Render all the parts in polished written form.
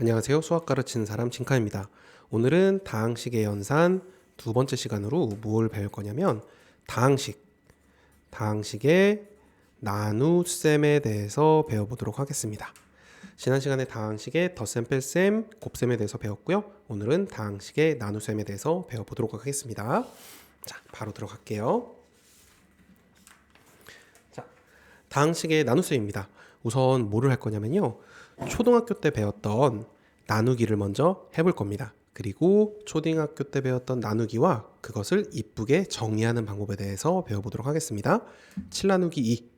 안녕하세요. 수학 가르치는 사람 진카입니다. 오늘은 다항식의 연산 두 번째 시간으로 뭘 배울 거냐면 다항식의 나눗셈에 대해서 배워보도록 하겠습니다. 지난 시간에 다항식의 덧셈, 뺄셈, 곱셈에 대해서 배웠고요. 오늘은 다항식의 나눗셈에 대해서 배워보도록 하겠습니다. 자, 바로 들어갈게요. 자, 다항식의 나눗셈입니다. 우선 뭐를 할 거냐면요. 초등학교 때 배웠던 나누기를 먼저 해볼 겁니다. 그리고 초등학교 때 배웠던 나누기와 그것을 이쁘게 정리하는 방법에 대해서 배워보도록 하겠습니다. 7 나누기 2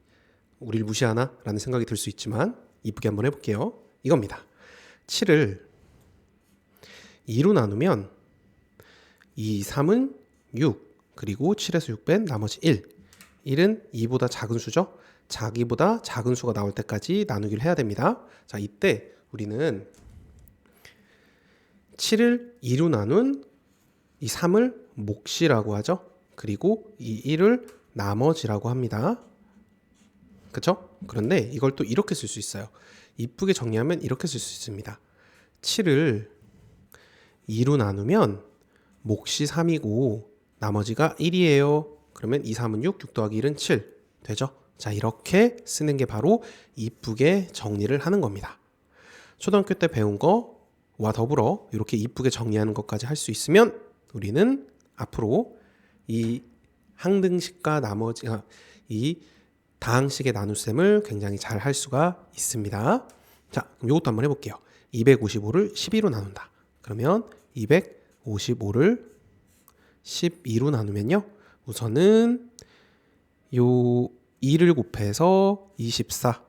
우리를 무시하나? 라는 생각이 들 수 있지만 이쁘게 한번 해볼게요. 이겁니다. 7을 2로 나누면 2, 3은 6 그리고 7에서 6 뺀 나머지 1 1은 2보다 작은 수죠. 자기보다 작은 수가 나올 때까지 나누기를 해야 됩니다. 자, 이때 우리는 7을 2로 나눈 이 3을 몫이라고 하죠. 그리고 이 1을 나머지라고 합니다. 그쵸? 그런데 이걸 또 이렇게 쓸 수 있어요. 이쁘게 정리하면 이렇게 쓸 수 있습니다. 7을 2로 나누면 몫이 3이고 나머지가 1이에요. 그러면 2, 3은 6, 6 더하기 1은 7 되죠? 자, 이렇게 쓰는 게 바로 이쁘게 정리를 하는 겁니다. 초등학교 때 배운 거와 더불어 이렇게 이쁘게 정리하는 것까지 할 수 있으면 우리는 앞으로 이 항등식과 이 다항식의 나눗셈을 굉장히 잘 할 수가 있습니다. 자, 그럼 이것도 한번 해볼게요. 255를 12로 나눈다. 그러면 255를 12로 나누면요. 우선은 요 2를 곱해서 24.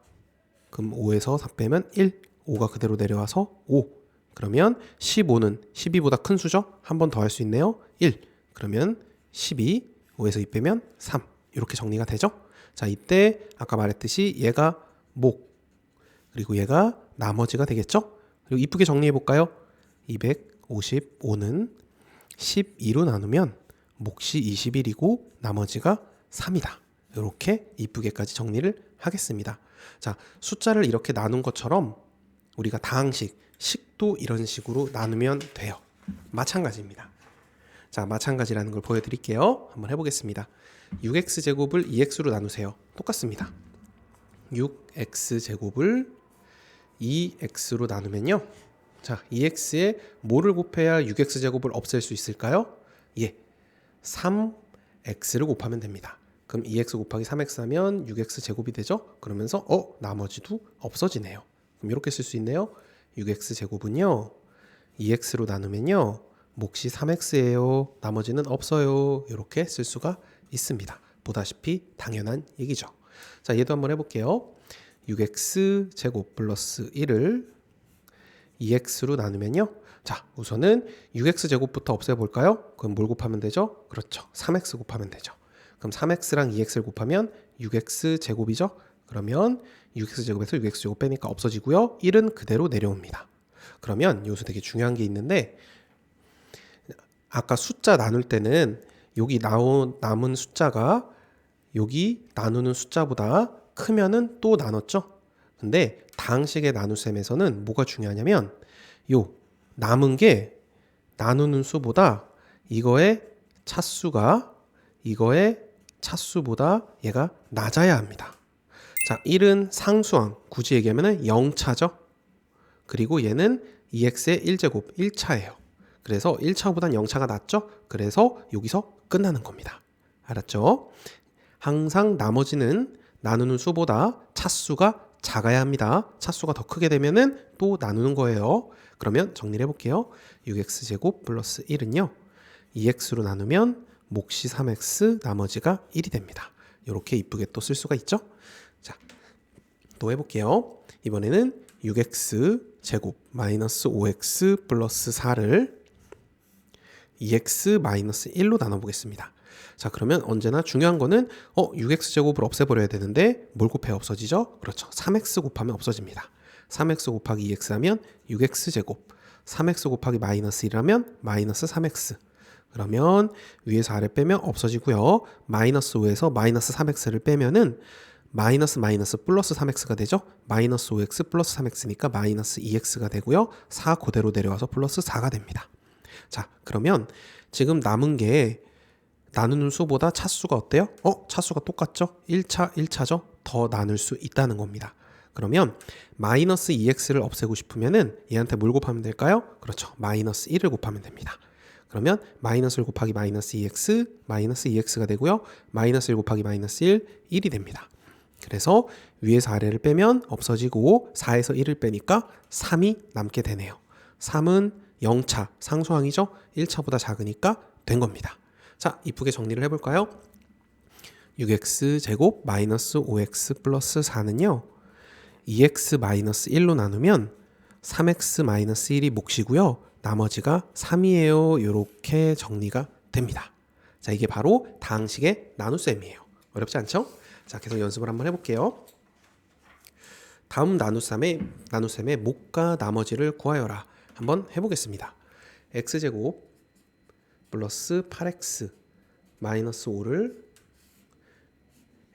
그럼 5에서 4 빼면 1. 5가 그대로 내려와서 5. 그러면 15는 12보다 큰 수죠? 한 번 더 할 수 있네요. 1. 그러면 12. 5에서 2 빼면 3. 이렇게 정리가 되죠? 자, 이때 아까 말했듯이 얘가 목 그리고 얘가 나머지가 되겠죠? 그리고 이쁘게 정리해 볼까요? 255는 12로 나누면 몫이 21이고 나머지가 3이다. 이렇게 이쁘게까지 정리를 하겠습니다. 자, 숫자를 이렇게 나눈 것처럼 우리가 식도 이런 식으로 나누면 돼요. 마찬가지입니다. 자, 마찬가지라는 걸 보여드릴게요. 한번 해보겠습니다. 6x제곱을 2x로 나누세요. 똑같습니다. 6x제곱을 2x로 나누면요. 자, 2x에 뭐를 곱해야 6x제곱을 없앨 수 있을까요? 예, 3x를 곱하면 됩니다. 그럼 2x 곱하기 3x 하면 6x제곱이 되죠? 그러면서 나머지도 없어지네요. 그럼 이렇게 쓸 수 있네요. 6x제곱은요. 2x로 나누면요. 몫이 3x예요. 나머지는 없어요. 이렇게 쓸 수가 있습니다. 보다시피 당연한 얘기죠. 자, 얘도 한번 해볼게요. 6x제곱 플러스 1을 2x로 나누면요. 자, 우선은 6x제곱부터 없애볼까요? 그럼 뭘 곱하면 되죠? 그렇죠. 3x 곱하면 되죠. 그럼 3x랑 2x를 곱하면 6x제곱이죠? 그러면 6x제곱에서 6x제곱 빼니까 없어지고요. 1은 그대로 내려옵니다. 그러면 여기서 되게 중요한 게 있는데 아까 숫자 나눌 때는 여기 남은 숫자가 여기 나누는 숫자보다 크면은 또 나눴죠? 근데 다항식의 나눗셈에서는 뭐가 중요하냐면 요 남은 게 나누는 수보다 이거의 차수보다 얘가 낮아야 합니다. 자, 1은 상수항, 굳이 얘기하면 0차죠. 그리고 얘는 2x의 1제곱, 1차예요. 그래서 1차보단 0차가 낮죠. 그래서 여기서 끝나는 겁니다. 알았죠? 항상 나머지는 나누는 수보다 차수가 작아야 합니다. 차수가 더 크게 되면은 또 나누는 거예요. 그러면 정리를 해볼게요. 6x제곱 플러스 1은요. 2x로 나누면 몫이 3x, 나머지가 1이 됩니다. 이렇게 이쁘게 또 쓸 수가 있죠. 자, 또 해볼게요. 이번에는 6x제곱 마이너스 5x 플러스 4를 2x 마이너스 1로 나눠보겠습니다. 자, 그러면 언제나 중요한 거는 6x제곱을 없애버려야 되는데 뭘 곱해야 없어지죠? 그렇죠. 3x 곱하면 없어집니다. 3x 곱하기 2x 하면 6x제곱 3x 곱하기 마이너스 1하면 마이너스 3x 그러면 위에서 아래 빼면 없어지고요. 마이너스 5에서 마이너스 3x를 빼면은 마이너스 마이너스 플러스 3x가 되죠. 마이너스 5x 플러스 3x니까 마이너스 2x가 되고요. 4 그대로 내려와서 플러스 4가 됩니다. 자, 그러면 지금 남은 게 나누는 수보다 차수가 어때요? 차수가 똑같죠? 1차, 1차죠? 더 나눌 수 있다는 겁니다. 그러면 마이너스 2x를 없애고 싶으면은 얘한테 뭘 곱하면 될까요? 그렇죠. 마이너스 1을 곱하면 됩니다. 그러면 마이너스 1 곱하기 마이너스 2x, 마이너스 2x가 되고요. 마이너스 1 곱하기 마이너스 1, 1이 됩니다. 그래서 위에서 아래를 빼면 없어지고 4에서 1을 빼니까 3이 남게 되네요. 3은 0차, 상수항이죠? 1차보다 작으니까 된 겁니다. 자, 이쁘게 정리를 해볼까요? 6x 제곱 마이너스 5x 플러스 4는요. 2x 마이너스 1로 나누면 3x 마이너스 1이 몫이고요. 나머지가 3이에요. 이렇게 정리가 됩니다. 자, 이게 바로 다항식의 나눗셈이에요. 어렵지 않죠? 자, 계속 연습을 한번 해볼게요. 다음 나눗셈의 몫과 나머지를 구하여라. 한번 해보겠습니다. x제곱 플러스 8x 마이너스 5를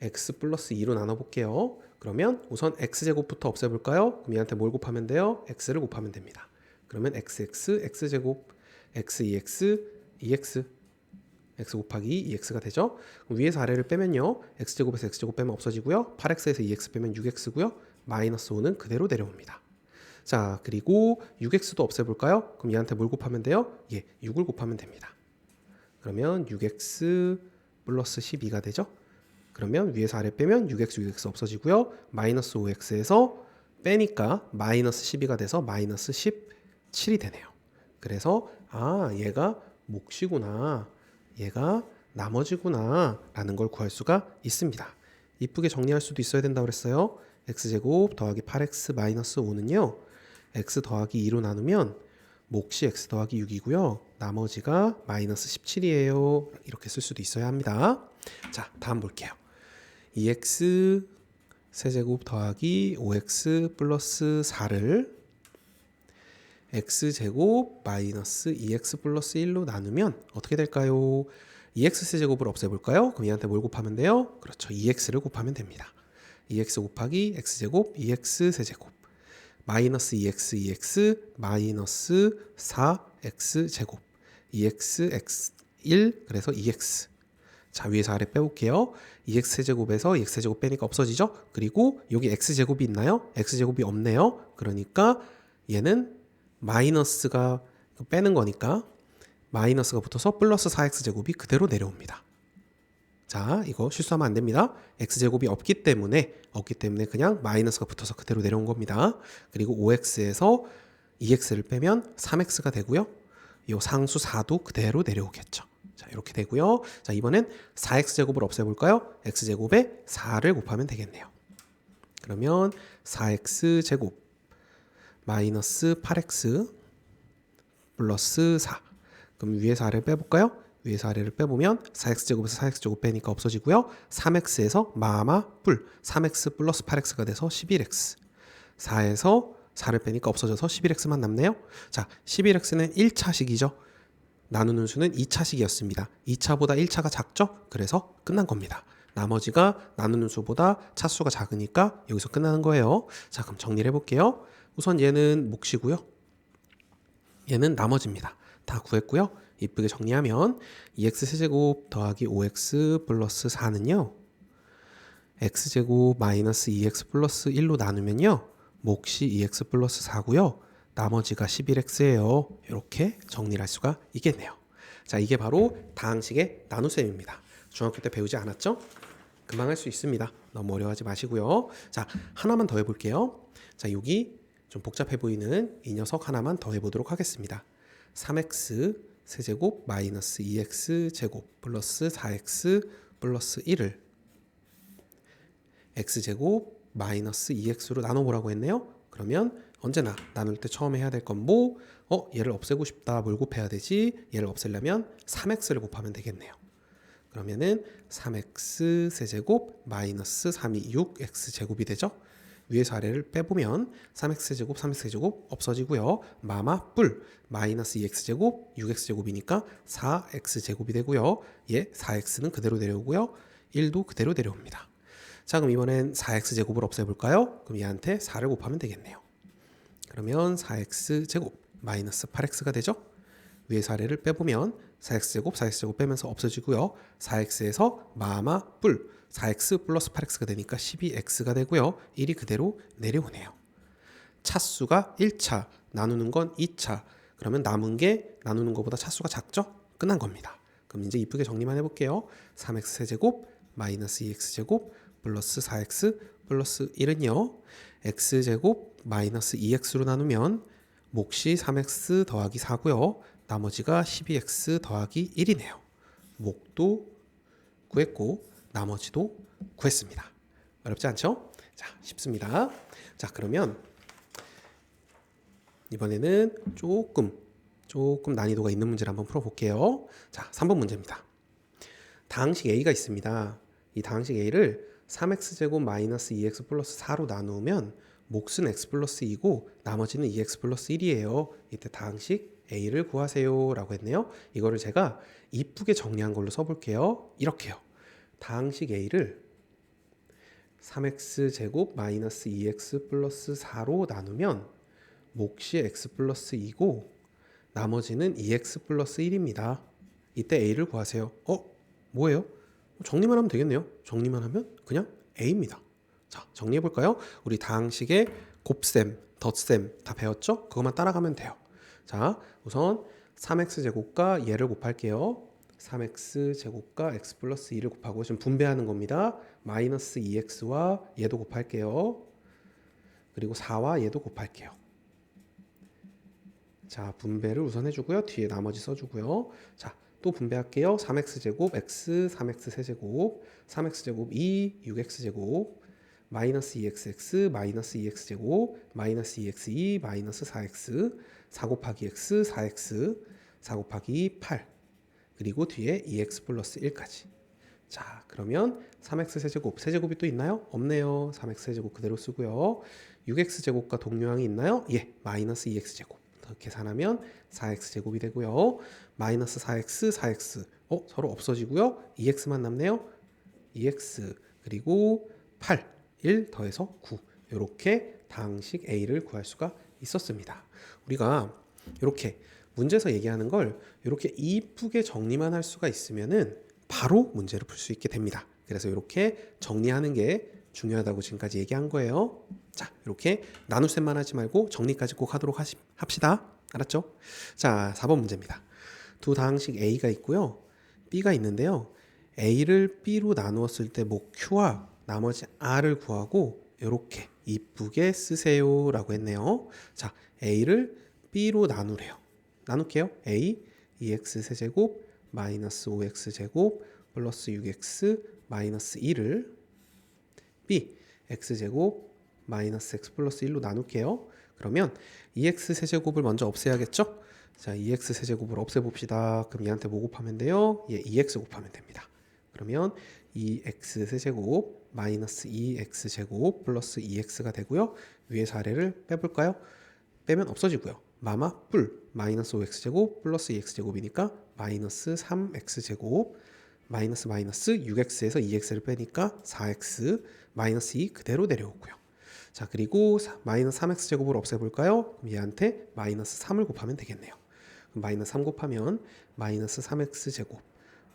x 플러스 2로 나눠볼게요. 그러면 우선 x제곱부터 없애볼까요? 그럼 얘한테 뭘 곱하면 돼요? x를 곱하면 됩니다. 그러면 x제곱 x2x 2x x 곱하기 2x가 되죠. 그럼 위에서 아래를 빼면요. x제곱에서 x제곱 빼면 없어지고요. 8x에서 2x 빼면 6x고요. 마이너스 5는 그대로 내려옵니다. 자, 그리고 6x도 없애볼까요? 그럼 얘한테 뭘 곱하면 돼요? 6을 곱하면 됩니다. 그러면 6x 플러스 12가 되죠. 그러면 위에서 아래 빼면 6x 없어지고요. 마이너스 5x에서 빼니까 마이너스 12가 돼서 마이너스 17이 되네요. 그래서 얘가 몫이구나, 얘가 나머지구나 라는 걸 구할 수가 있습니다. 이쁘게 정리할 수도 있어야 된다고 그랬어요. x제곱 더하기 8x 마이너스 5는요. x 더하기 2로 나누면 몫이 x 더하기 6이고요. 나머지가 마이너스 17이에요. 이렇게 쓸 수도 있어야 합니다. 자, 다음 볼게요. 2x 세제곱 더하기 5x 플러스 4를 x제곱 마이너스 2x 플러스 1로 나누면 어떻게 될까요? 2x 세제곱을 없애볼까요? 그럼 얘한테 뭘 곱하면 돼요? 그렇죠. 2x를 곱하면 됩니다. 2x 곱하기 x제곱 2x 세제곱 마이너스 2x 마이너스 4x 제곱 2x x1 그래서 2x. 자, 위에서 아래 빼볼게요. 2x 세제곱에서 2x 세제곱 빼니까 없어지죠. 그리고 여기 x제곱이 있나요? x제곱이 없네요. 그러니까 얘는 마이너스가 빼는 거니까 마이너스가 붙어서 플러스 4x 제곱이 그대로 내려옵니다. 자, 이거 실수하면 안 됩니다. x제곱이 없기 때문에 그냥 마이너스가 붙어서 그대로 내려온 겁니다. 그리고 5x에서 2x를 빼면 3x가 되고요. 이 상수 4도 그대로 내려오겠죠. 자, 이렇게 되고요. 자, 이번엔 4x제곱을 없애볼까요? x제곱에 4를 곱하면 되겠네요. 그러면 4x제곱 마이너스 8x 플러스 4. 그럼 위에서 아래를 빼볼까요? 위에서 아래를 빼보면 4x제곱에서 4x제곱 빼니까 없어지고요. 3x에서 뿔 3x 플러스 8x가 돼서 11x. 4에서 4를 빼니까 없어져서 11x만 남네요. 자, 11x는 1차식이죠. 나누는 수는 2차식이었습니다. 2차보다 1차가 작죠? 그래서 끝난 겁니다. 나머지가 나누는 수보다 차수가 작으니까 여기서 끝나는 거예요. 자, 그럼 정리를 해볼게요. 우선 얘는 몫이고요. 얘는 나머지입니다. 다 구했고요. 이쁘게 정리하면 2x 세제곱 더하기 5x 플러스 4는요. x제곱 마이너스 2x 플러스 1로 나누면요. 몫이 2x 플러스 4고요. 나머지가 11x예요. 이렇게 정리를 할 수가 있겠네요. 자, 이게 바로 다항식의 나눗셈입니다. 중학교 때 배우지 않았죠? 금방 할 수 있습니다. 너무 어려워하지 마시고요. 자, 하나만 더 해볼게요. 자, 여기 좀 복잡해 보이는 이 녀석 하나만 더 해보도록 하겠습니다. 3x 세제곱 마이너스 2x 제곱 플러스 4x 플러스 1을 x제곱 마이너스 2x로 나눠보라고 했네요. 그러면 언제나 나눌 때 처음에 해야 될 건 뭐? 얘를 없애고 싶다. 뭘 곱해야 되지? 얘를 없애려면 3x를 곱하면 되겠네요. 그러면은 3x 세제곱 마이너스 3이 6x 제곱이 되죠. 위에서 아래를 빼보면 3x 제곱 3x 제곱 없어지고요. 뿔 마이너스 2x 제곱 6x 제곱이니까 4x 제곱이 되고요. 4x는 그대로 내려오고요. 1도 그대로 내려옵니다. 자, 그럼 이번엔 4x제곱을 없애볼까요? 그럼 얘한테 4를 곱하면 되겠네요. 그러면 4x제곱 마이너스 8x가 되죠? 위에 4를 빼보면 4x제곱 빼면서 없어지고요. 4x에서 마마 뿔 4x 플러스 8x가 되니까 12x가 되고요. 1이 그대로 내려오네요. 차수가 1차, 나누는 건 2차. 그러면 남은 게 나누는 것보다 차수가 작죠? 끝난 겁니다. 그럼 이제 이쁘게 정리만 해볼게요. 3x 세제곱 마이너스 2x제곱 플러스 4x 플러스 1은요. x제곱 마이너스 2x로 나누면 몫이 3x 더하기 4고요. 나머지가 12x 더하기 1이네요. 몫도 구했고 나머지도 구했습니다. 어렵지 않죠? 자, 쉽습니다. 자, 그러면 이번에는 조금 난이도가 있는 문제를 한번 풀어볼게요. 자, 3번 문제입니다. 다항식 A가 있습니다. 이 다항식 A를 3x제곱 마이너스 2x 플러스 4로 나누면 몫은 x 플러스 2고 나머지는 2x 플러스 1이에요. 이때 다항식 A를 구하세요 라고 했네요. 이거를 제가 이쁘게 정리한 걸로 써볼게요. 이렇게요. 다항식 A를 3x제곱 마이너스 2x 플러스 4로 나누면 몫이 x 플러스 2고 나머지는 2x 플러스 1입니다. 이때 A를 구하세요. 뭐예요? 정리만 하면 되겠네요. 정리만 하면 그냥 A입니다. 자, 정리해볼까요? 우리 다항식의 곱셈, 덧셈 다 배웠죠? 그것만 따라가면 돼요. 자, 우선 3x제곱과 얘를 곱할게요. 3x제곱과 x 플러스 2를 곱하고 지금 분배하는 겁니다. 마이너스 2x와 얘도 곱할게요. 그리고 4와 얘도 곱할게요. 자, 분배를 우선 해주고요. 뒤에 나머지 써주고요. 자, 또 분배할게요. 3x제곱 x 3x 세제곱 3x제곱 2 6x제곱 마이너스 2xx 마이너스 2x제곱 마이너스 2x2 마이너스 4x 4 곱하기 x 4x 4 곱하기 8 그리고 뒤에 2x 플러스 1까지. 자, 그러면 3x 세제곱이 또 있나요? 없네요. 3x 세제곱 그대로 쓰고요. 6x제곱과 동료항이 있나요? 예, 마이너스 2x제곱 계산하면 4x제곱이 되고요. 마이너스 4x 서로 없어지고요. 2x만 남네요. 2x 그리고 8 1 더해서 9 이렇게 다항식 A를 구할 수가 있었습니다. 우리가 이렇게 문제에서 얘기하는 걸 이렇게 이쁘게 정리만 할 수가 있으면은 바로 문제를 풀 수 있게 됩니다. 그래서 이렇게 정리하는 게 중요하다고 지금까지 얘기한 거예요. 자, 이렇게 나눗셈만 하지 말고 정리까지 꼭 하도록 합시다. 알았죠? 자, 4번 문제입니다. 두 다항식 A가 있고요. B가 있는데요. A를 B로 나누었을 때 목 Q와 나머지 R을 구하고 이렇게 이쁘게 쓰세요 라고 했네요. 자, A를 B로 나누래요. 나눌게요. A 2x 세제곱 마이너스 5x 제곱 플러스 6x 마이너스 1을 B x제곱 마이너스 x 플러스 1로 나눌게요. 그러면 2x 세제곱을 먼저 없애야겠죠? 자, 2x 세제곱을 없애봅시다. 그럼 얘한테 뭐 곱하면 돼요? 얘 2x 곱하면 됩니다. 그러면 2x 세제곱 마이너스 2x 제곱 플러스 2x가 되고요. 위에서 아래를 빼볼까요? 빼면 없어지고요. 마마 뿔 마이너스 5x 제곱 플러스 2x 제곱이니까 마이너스 3x 제곱 마이너스 6x에서 2x를 빼니까 4x 마이너스 2 그대로 내려오고요. 자, 그리고 마이너스 3x 제곱을 없애볼까요? 그럼 얘한테 마이너스 3을 곱하면 되겠네요. 그럼 마이너스 3 곱하면 마이너스 3x 제곱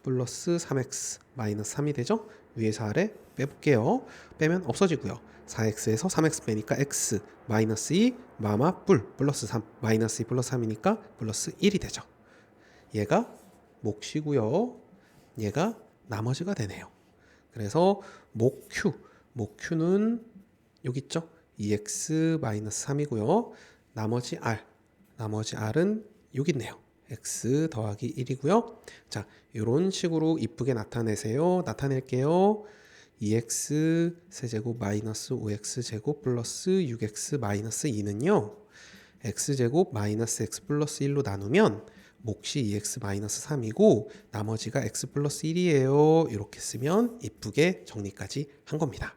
플러스 3x 마이너스 3이 되죠? 위에서 아래 빼볼게요. 빼면 없어지고요. 4x에서 3x 빼니까 x 마이너스 2 마마 뿔 플러스 3 마이너스 2 플러스 3이니까 플러스 1이 되죠. 얘가 몫이고요. 얘가 나머지가 되네요. 그래서 목 Q는 여기 있죠? 2x 마이너스 3이고요. 나머지 R은 여기 있네요. x 더하기 1이고요. 자, 이런 식으로 이쁘게 나타낼게요. 2x 세제곱 마이너스 5x 제곱 플러스 6x 마이너스 2는요. x제곱 마이너스 x 플러스 1로 나누면 몫이 2x 마이너스 3이고 나머지가 x 플러스 1이에요. 이렇게 쓰면 이쁘게 정리까지 한 겁니다.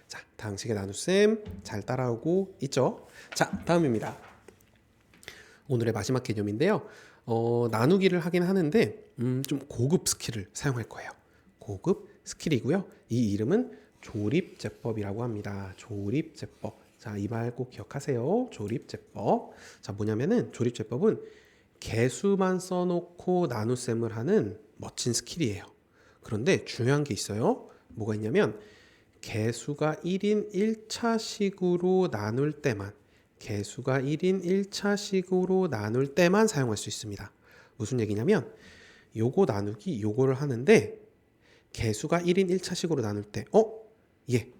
자, 다항식의 나눗셈 잘 따라오고 있죠? 자, 다음입니다. 오늘의 마지막 개념인데요. 나누기를 하긴 하는데 좀 고급 스킬을 사용할 거예요. 고급 스킬이고요. 이 이름은 조립제법이라고 합니다. 조립제법. 자, 이 말 꼭 기억하세요. 조립제법. 자, 뭐냐면은 조립제법은 개수만 써놓고 나눗셈을 하는 멋진 스킬이에요. 그런데 중요한 게 있어요. 뭐가 있냐면 개수가 1인 1차식으로 나눌 때만 개수가 1인 1차식으로 나눌 때만 사용할 수 있습니다. 무슨 얘기냐면 요거 나누기 요거를 하는데 개수가 1인 1차식으로 나눌 때 예,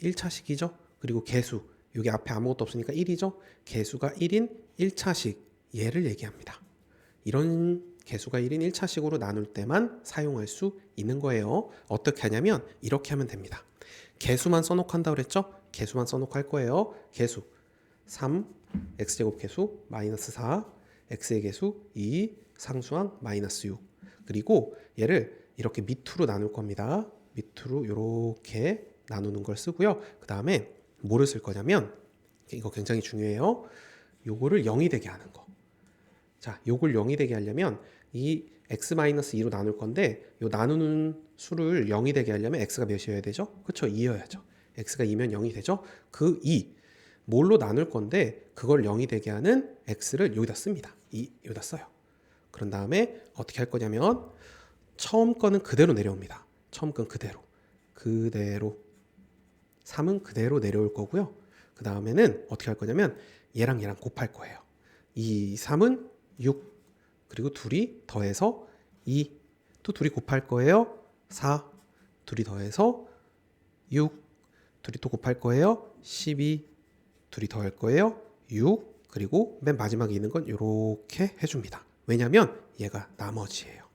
1차식이죠. 그리고 개수 여기 앞에 아무것도 없으니까 1이죠. 개수가 1인 1차식 얘를 얘기합니다. 이런 개수가 1인 1차식으로 나눌 때만 사용할 수 있는 거예요. 어떻게 하냐면 이렇게 하면 됩니다. 개수만 써놓고 한다고 그랬죠? 개수만 써놓고 할 거예요. 개수 3, x제곱 개수 마이너스 4, x의 개수 2, 상수항 마이너스 6. 그리고 얘를 이렇게 밑으로 나눌 겁니다. 밑으로 이렇게 나누는 걸 쓰고요. 그 다음에 뭐를 쓸 거냐면 이거 굉장히 중요해요. 요거를 0이 되게 하는 거. 자, 요걸 0이 되게 하려면 이 x-2로 나눌 건데 요 나누는 수를 0이 되게 하려면 x가 몇이어야 되죠? 그렇죠? 2여야죠. x가 2면 0이 되죠? 그 2 뭘로 나눌 건데 그걸 0이 되게 하는 x를 여기다 씁니다. 여기다 써요. 그런 다음에 어떻게 할 거냐면 처음 거는 그대로 내려옵니다. 처음 건 그대로 3은 그대로 내려올 거고요. 그 다음에는 어떻게 할 거냐면 얘랑 곱할 거예요. 이 3은 6 그리고 둘이 더해서 2 또 둘이 곱할 거예요. 4 둘이 더해서 6 둘이 또 곱할 거예요. 12 둘이 더할 거예요. 6 그리고 맨 마지막에 있는 건 이렇게 해줍니다. 왜냐면 얘가 나머지예요.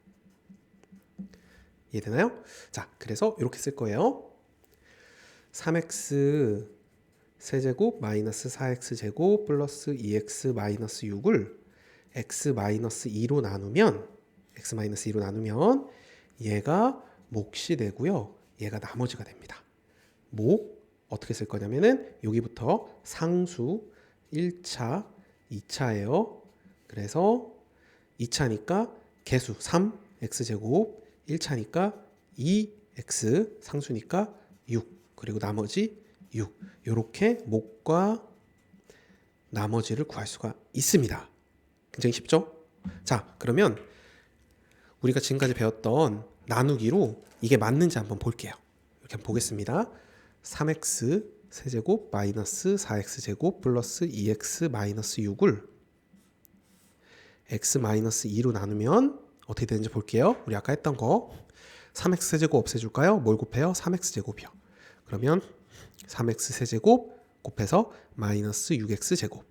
이해되나요? 자, 그래서 이렇게 쓸 거예요. 3x 세제곱 마이너스 4x 제곱 플러스 2x 마이너스 6을 x-2로 나누면 얘가 몫이 되고요. 얘가 나머지가 됩니다. 몫 어떻게 쓸 거냐면은 여기부터 상수 1차, 2차예요. 그래서 2차니까 개수 3 x제곱 1차니까 2x 상수니까 6 그리고 나머지 6 이렇게 몫과 나머지를 구할 수가 있습니다. 굉장히 쉽죠? 자, 그러면 우리가 지금까지 배웠던 나누기로 이게 맞는지 한번 볼게요. 이렇게 한번 보겠습니다. 3x 세제곱 마이너스 4x 제곱 플러스 2x 마이너스 6을 x-2로 나누면 어떻게 되는지 볼게요. 우리 아까 했던 거 3x 세제곱 없애줄까요? 뭘 곱해요? 3x 제곱이요. 그러면 3x 세제곱 곱해서 마이너스 6x 제곱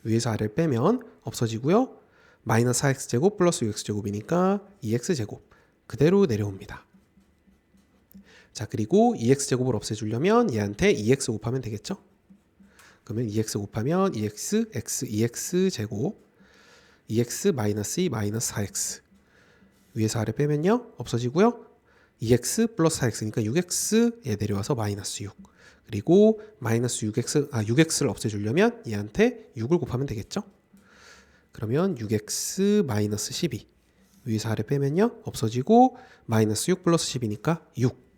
위에서 아래를 빼면 없어지고요. 마이너스 4x 제곱 플러스 6x 제곱이니까 2x 제곱 그대로 내려옵니다. 자, 그리고 2x 제곱을 없애주려면 얘한테 2x 곱하면 되겠죠? 그러면 2x 곱하면 2x 제곱 2x 마이너스 2 마이너스 4x 위에서 아래 빼면요 없어지고요. 2x 플러스 4x니까 6x 얘 내려와서 마이너스 6 그리고 마이너스 6x를 없애주려면 얘한테 6을 곱하면 되겠죠? 그러면 6x 마이너스 12 위에서 아래 빼면요 없어지고 마이너스 6 플러스 10이니까 6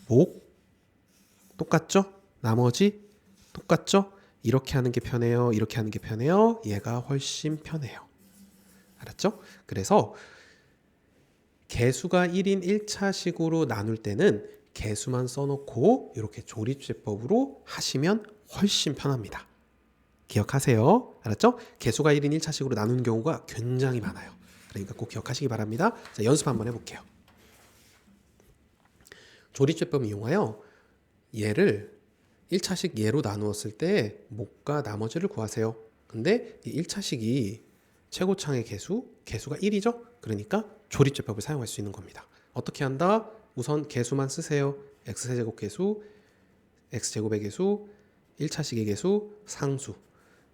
목 똑같죠? 나머지 똑같죠? 이렇게 하는 게 편해요. 이렇게 하는 게 편해요. 얘가 훨씬 편해요. 알았죠? 그래서 개수가 1인 1차식으로 나눌 때는 개수만 써놓고 이렇게 조립제법으로 하시면 훨씬 편합니다. 기억하세요. 알았죠? 개수가 1인 1차식으로 나누는 경우가 굉장히 많아요. 그러니까 꼭 기억하시기 바랍니다. 자, 연습 한번 해볼게요. 조립제법 이용하여 얘를 1차식 얘로 나누었을 때 몫과 나머지를 구하세요. 근데 이 1차식이 최고창의 개수가 1이죠? 그러니까 조립제법을 사용할 수 있는 겁니다. 어떻게 한다? 우선 개수만 쓰세요. x세제곱 개수, x제곱의 개수, 1차식의 개수, 상수.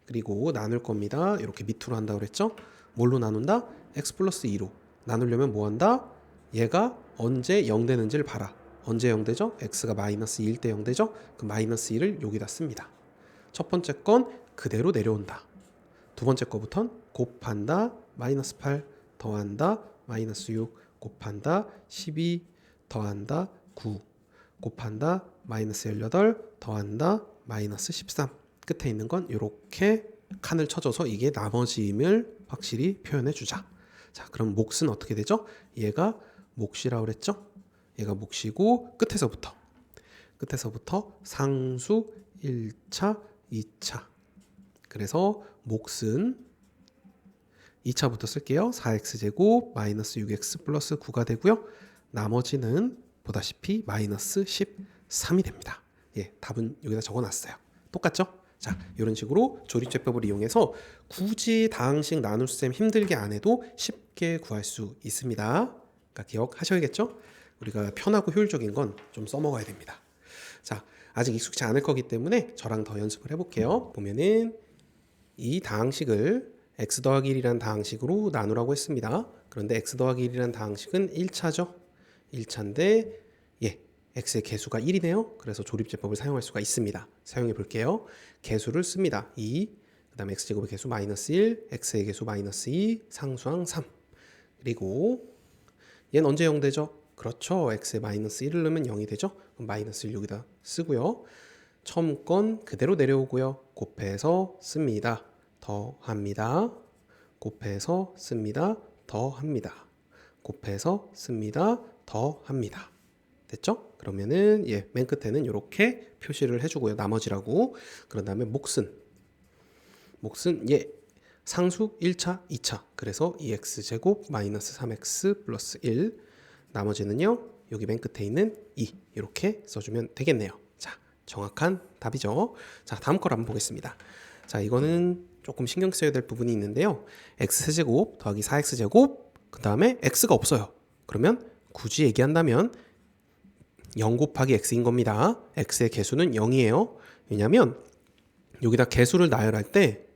그리고 나눌 겁니다. 이렇게 밑으로 한다고 그랬죠? 뭘로 나눈다? x 플러스 2로. 나누려면 뭐 한다? 얘가 언제 0 되는지를 봐라. 언제 0 되죠? x가 마이너스 2일 때 0 되죠? 그 마이너스 2를 여기다 씁니다. 첫 번째 건 그대로 내려온다. 두 번째 거부터는 곱한다. 마이너스 8 더한다. 마이너스 6 곱한다. 12 더한다. 9 곱한다 마이너스 18 더한다 마이너스 13 끝에 있는 건 이렇게 칸을 쳐줘서 이게 나머지임을 확실히 표현해 주자. 자, 그럼 몫은 어떻게 되죠? 얘가 몫이라고 그랬죠? 얘가 몫이고 끝에서부터 상수 1차, 2차. 그래서 몫은 2차부터 쓸게요. 4x제곱 마이너스 6x 플러스 9가 되고요. 나머지는 보다시피 마이너스 13이 됩니다. 예, 답은 여기다 적어놨어요. 똑같죠? 자, 이런 식으로 조립제법을 이용해서 굳이 다항식 나눗셈 힘들게 안 해도 쉽게 구할 수 있습니다. 그러니까 기억하셔야겠죠? 우리가 편하고 효율적인 건 좀 써먹어야 됩니다. 자, 아직 익숙치 않을 거기 때문에 저랑 더 연습을 해볼게요. 보면은 이 다항식을 x 더하기 1이라는 다항식으로 나누라고 했습니다. 그런데 x 더하기 1이라는 다항식은 1차죠. 1차인데 예, x의 개수가 1이네요. 그래서 조립제법을 사용할 수가 있습니다. 사용해 볼게요. 개수를 씁니다. 2, 그 다음에 x제곱의 개수 마이너스 1, x의 개수 마이너스 2, 상수항 3. 그리고 얘는 언제 0 되죠? 그렇죠. x에 마이너스 1을 넣으면 0이 되죠. 그럼 마이너스 1 여기다 쓰고요. 처음 건 그대로 내려오고요. 곱해서 씁니다. 더합니다. 곱해서 씁니다. 더합니다. 곱해서 씁니다. 더합니다. 됐죠? 그러면은 예, 맨 끝에는 이렇게 표시를 해주고요. 나머지라고. 그런 다음에 몫은 예, 상수 1차, 2차. 그래서 2x제곱 마이너스 3x 플러스 1. 나머지는요. 여기 맨 끝에 있는 2 이렇게 써주면 되겠네요. 자, 정확한 답이죠. 자, 다음 걸 한번 보겠습니다. 자, 이거는 조금 신경 써야 될 부분이 있는데요. x세제곱 더하기 4x제곱 그 다음에 x가 없어요. 그러면 굳이 얘기한다면 0 곱하기 x인 겁니다. x의 개수는 0이에요. 왜냐하면 여기다 개수를 나열할 때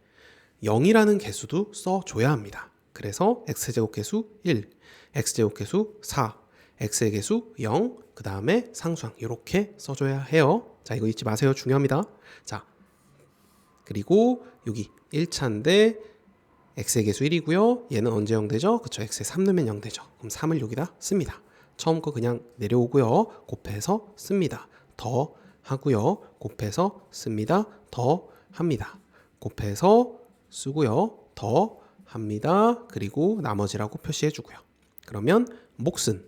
0이라는 개수도 써줘야 합니다. 그래서 x제곱 개수 1, x제곱 개수 4, x의 개수 0, 그 다음에 상수항 이렇게 써줘야 해요. 자, 이거 잊지 마세요. 중요합니다. 자, 그리고 여기 1차인데 x의 개수 1이고요. 얘는 언제 0 되죠? 그쵸, x에 3 넣으면 0 되죠. 그럼 3을 여기다 씁니다. 처음 거 그냥 내려오고요. 곱해서 씁니다. 더 하고요. 곱해서 씁니다. 더 합니다. 곱해서 쓰고요. 더 합니다. 그리고 나머지라고 표시해 주고요. 그러면 몫은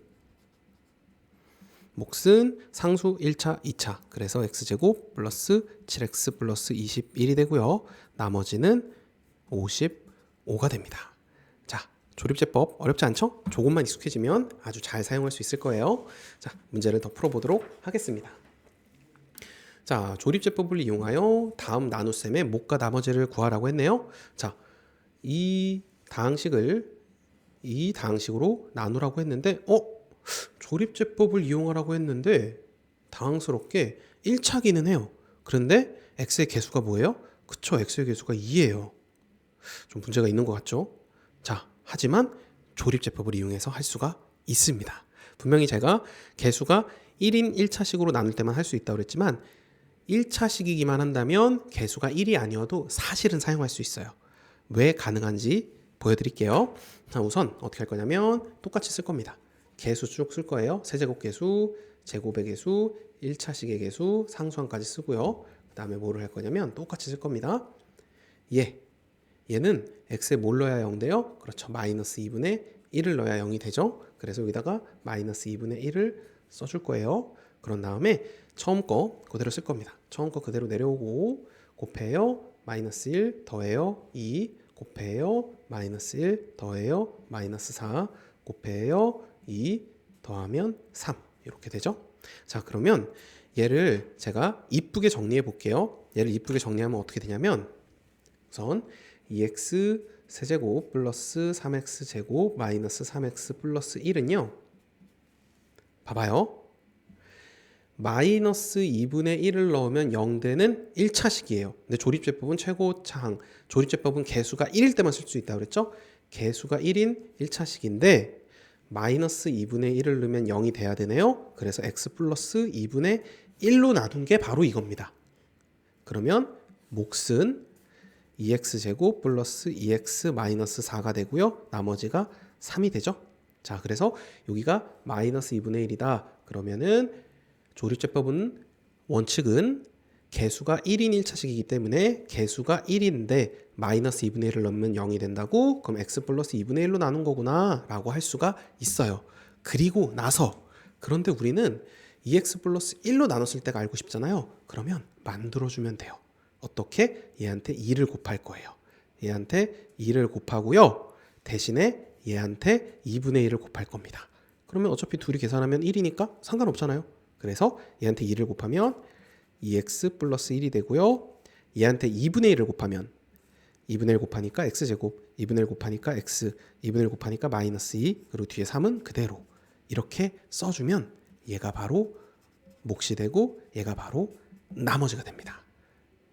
상수 1차, 2차. 그래서 x제곱 플러스 7x 플러스 21이 되고요. 나머지는 55가 됩니다. 자, 조립제법 어렵지 않죠? 조금만 익숙해지면 아주 잘 사용할 수 있을 거예요. 자, 문제를 더 풀어보도록 하겠습니다. 자, 조립제법을 이용하여 다음 나눗셈의 몫과 나머지를 구하라고 했네요. 자, 이 다항식으로 나누라고 했는데 조립제법을 이용하라고 했는데 당황스럽게 1차기는 해요. 그런데 x의 개수가 뭐예요? 그쵸, x의 개수가 2예요. 좀 문제가 있는 것 같죠? 자, 하지만 조립제법을 이용해서 할 수가 있습니다. 분명히 제가 개수가 1인 1차식으로 나눌 때만 할 수 있다고 그랬지만 1차식이기만 한다면 개수가 1이 아니어도 사실은 사용할 수 있어요. 왜 가능한지 보여드릴게요. 자, 우선 어떻게 할 거냐면 똑같이 쓸 겁니다. 개수 쭉 쓸 거예요. 세제곱 개수, 제곱의 개수, 1차식의 개수, 상수항까지 쓰고요. 그 다음에 뭐를 할 거냐면 똑같이 쓸 겁니다. 얘는 x에 뭘 넣어야 0 돼요? 그렇죠. 마이너스 2분의 1을 넣어야 0이 되죠. 그래서 여기다가 마이너스 2분의 1을 써줄 거예요. 그런 다음에 처음 거 그대로 쓸 겁니다. 처음 거 그대로 내려오고 곱해요. 마이너스 1 더해요. 2 곱해요. 마이너스 1 더해요. 마이너스 4 곱해요. 2 더하면 3 이렇게 되죠. 자, 그러면 얘를 제가 이쁘게 정리해 볼게요. 얘를 이쁘게 정리하면 어떻게 되냐면 우선 2x 세제곱 플러스 3x 제곱 마이너스 3x 플러스 1은요. 봐봐요. 마이너스 2분의 1을 넣으면 0 되는 1차식이에요. 근데 조립제법은 최고차항, 조립제법은 개수가 1일 때만 쓸 수 있다고 그랬죠? 개수가 1인 1차식인데 마이너스 2분의 1을 넣으면 0이 돼야 되네요. 그래서 x 플러스 2분의 1로 나눈 게 바로 이겁니다. 그러면 몫은 2x제곱 플러스 2x 마이너스 4가 되고요. 나머지가 3이 되죠. 자, 그래서 여기가 마이너스 2분의 1이다. 그러면은 조립제법은 원칙은 개수가 1인 1차식이기 때문에 개수가 1인데 마이너스 2분의 1을 넣으면 0이 된다고? 그럼 x 플러스 2분의 1로 나눈 거구나 라고 할 수가 있어요. 그리고 나서 그런데 우리는 2x 플러스 1로 나눴을 때가 알고 싶잖아요. 그러면 만들어주면 돼요. 어떻게? 얘한테 2를 곱할 거예요. 얘한테 2를 곱하고요. 대신에 얘한테 2분의 1을 곱할 겁니다. 그러면 어차피 둘이 계산하면 1이니까 상관없잖아요. 그래서 얘한테 2를 곱하면 2x 플러스 1이 되고요. 얘한테 2분의 1을 곱하면 2분의 1 곱하니까 x제곱, 2분의 1 곱하니까 x, 2분의 1 곱하니까 마이너스 2, 그리고 뒤에 3은 그대로 이렇게 써주면 얘가 바로 몫이 되고 얘가 바로 나머지가 됩니다.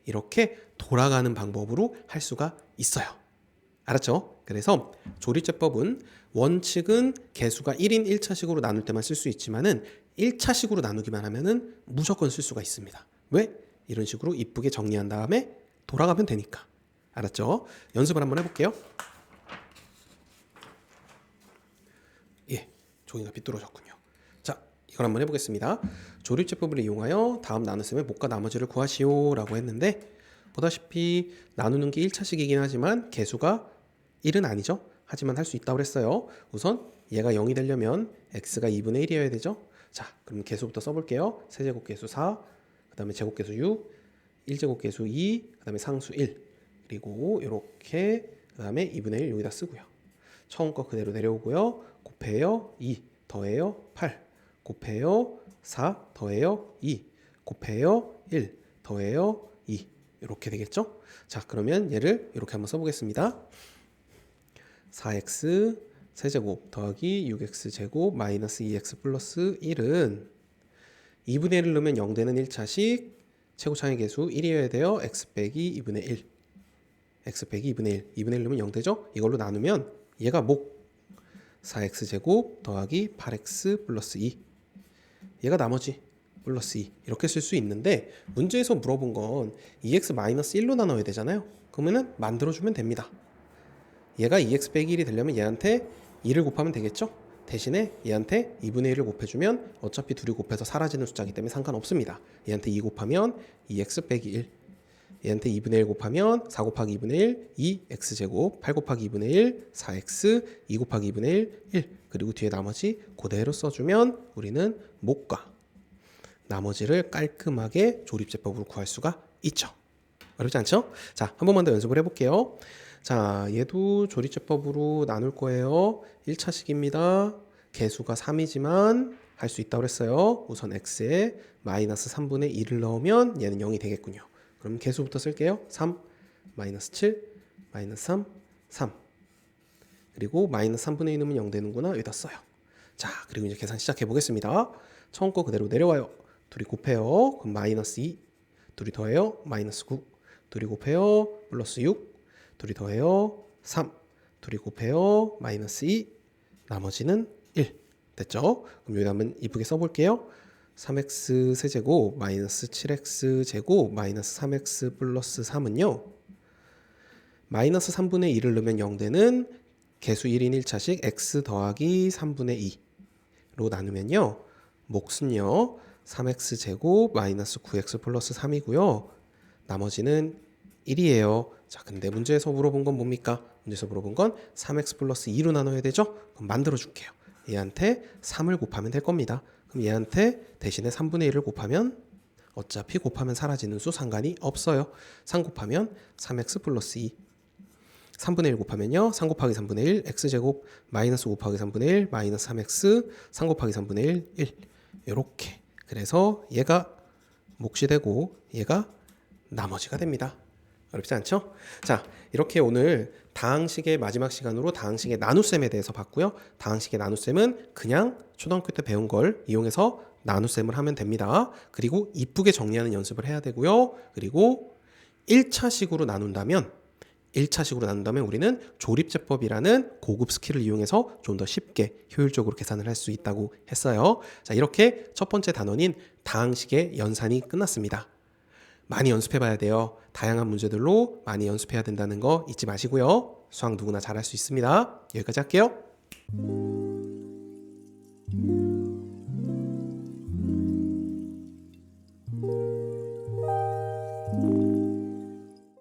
이렇게 돌아가는 방법으로 할 수가 있어요. 알았죠? 그래서 조립제법은 원칙은 개수가 1인 1차식으로 나눌 때만 쓸 수 있지만은 1차식으로 나누기만 하면은 무조건 쓸 수가 있습니다. 왜? 이런 식으로 이쁘게 정리한 다음에 돌아가면 되니까. 알았죠? 연습을 한번 해볼게요. 예, 종이가 삐뚤어졌군요. 자, 이걸 한번 해보겠습니다. 조립제법을 이용하여 다음 나눗셈의 몫과 나머지를 구하시오 라고 했는데 보다시피 나누는 게 1차식이긴 하지만 개수가 1은 아니죠. 하지만 할 수 있다고 했어요. 우선 얘가 0이 되려면 x가 2분의 1이어야 되죠. 자, 그럼 개수부터 써볼게요. 세제곱계수 4, 그 다음에 제곱계수 6, 1제곱계수 2, 그 다음에 상수 1, 그리고 이렇게 그 다음에 2분의 1 여기다 쓰고요. 처음 거 그대로 내려오고요. 곱해요 2, 더해요 8, 곱해요 4, 더해요 2, 곱해요 1, 더해요 2, 이렇게 되겠죠? 자, 그러면 얘를 이렇게 한번 써보겠습니다. 4x 세제곱 더하기 6x 제곱 마이너스 2x 플러스 1은 2분의 1을 넣으면 0 되는 1차식 최고차의 개수 1이어야 돼요. x 빼기 2분의 1 x 빼기 2분의 1 2분의 1 넣으면 0 되죠? 이걸로 나누면 얘가 몫 4x 제곱 더하기 8x 플러스 2 얘가 나머지 플러스 2 이렇게 쓸 수 있는데 문제에서 물어본 건 2x 마이너스 1로 나눠야 되잖아요. 그러면은 만들어주면 됩니다. 얘가 2x 빼기 1이 되려면 얘한테 2를 곱하면 되겠죠? 대신에 얘한테 2분의 1을 곱해주면 어차피 둘이 곱해서 사라지는 숫자이기 때문에 상관없습니다. 얘한테 2 곱하면 2x 빼기 1 얘한테 2분의 1 곱하면 4 곱하기 2분의 1 2x제곱 8 곱하기 2분의 1 4x 2 곱하기 2분의 1 그리고 뒤에 나머지 그대로 써주면 우리는 몫과 나머지를 깔끔하게 조립제법으로 구할 수가 있죠. 어렵지 않죠? 자, 한 번만 더 연습을 해볼게요. 자, 얘도 조립제법으로 나눌 거예요. 1차식입니다. 개수가 3이지만 할 수 있다고 했어요. 우선 x에 마이너스 3분의 1을 넣으면 얘는 0이 되겠군요. 그럼 개수부터 쓸게요. 3, 마이너스 7, 마이너스 3, 3. 그리고 마이너스 3분의 1 넣으면 0 되는구나. 여기다 써요. 자, 그리고 이제 계산 시작해 보겠습니다. 처음 거 그대로 내려와요. 둘이 곱해요. 그럼 마이너스 2. 둘이 더해요. 마이너스 9. 둘이 곱해요. 플러스 6. 둘이 더해요 3, 둘이 곱해요 마이너스 2, 나머지는 1 됐죠? 그럼 여기 한번 이쁘게 써볼게요. 3x 세제곱 마이너스 7x 제곱 마이너스 3x 플러스 3은요 마이너스 3분의 1을 넣으면 0 되는 개수 1인 1차식 x 더하기 3분의 2로 나누면요 몫은요 3x 제곱 마이너스 9x 플러스 3이고요 나머지는 1이에요. 자, 근데 문제에서 물어본 건 뭡니까? 문제에서 물어본 건 3x 플러스 2로 나눠야 되죠? 그럼 만들어 줄게요. 얘한테 3을 곱하면 될 겁니다. 그럼 얘한테 대신에 3분의 1을 곱하면 어차피 곱하면 사라지는 수 상관이 없어요. 3 곱하면 3x 플러스 2 3분의 1 곱하면요 3 곱하기 3분의 1 x제곱 마이너스 5 곱하기 3분의 1 마이너스 3x 3 곱하기 3분의 1 1 이렇게 그래서 얘가 몫이 되고 얘가 나머지가 됩니다. 어렵지 않죠? 자, 이렇게 오늘 다항식의 마지막 시간으로 다항식의 나눗셈에 대해서 봤고요. 다항식의 나눗셈은 그냥 초등학교 때 배운 걸 이용해서 나눗셈을 하면 됩니다. 그리고 이쁘게 정리하는 연습을 해야 되고요. 그리고 1차식으로 나눈다면 우리는 조립제법이라는 고급 스킬을 이용해서 좀 더 쉽게 효율적으로 계산을 할 수 있다고 했어요. 자, 이렇게 첫 번째 단원인 다항식의 연산이 끝났습니다. 많이 연습해 봐야 돼요. 다양한 문제들로 많이 연습해야 된다는 거 잊지 마시고요. 수학 누구나 잘할 수 있습니다. 여기까지 할게요.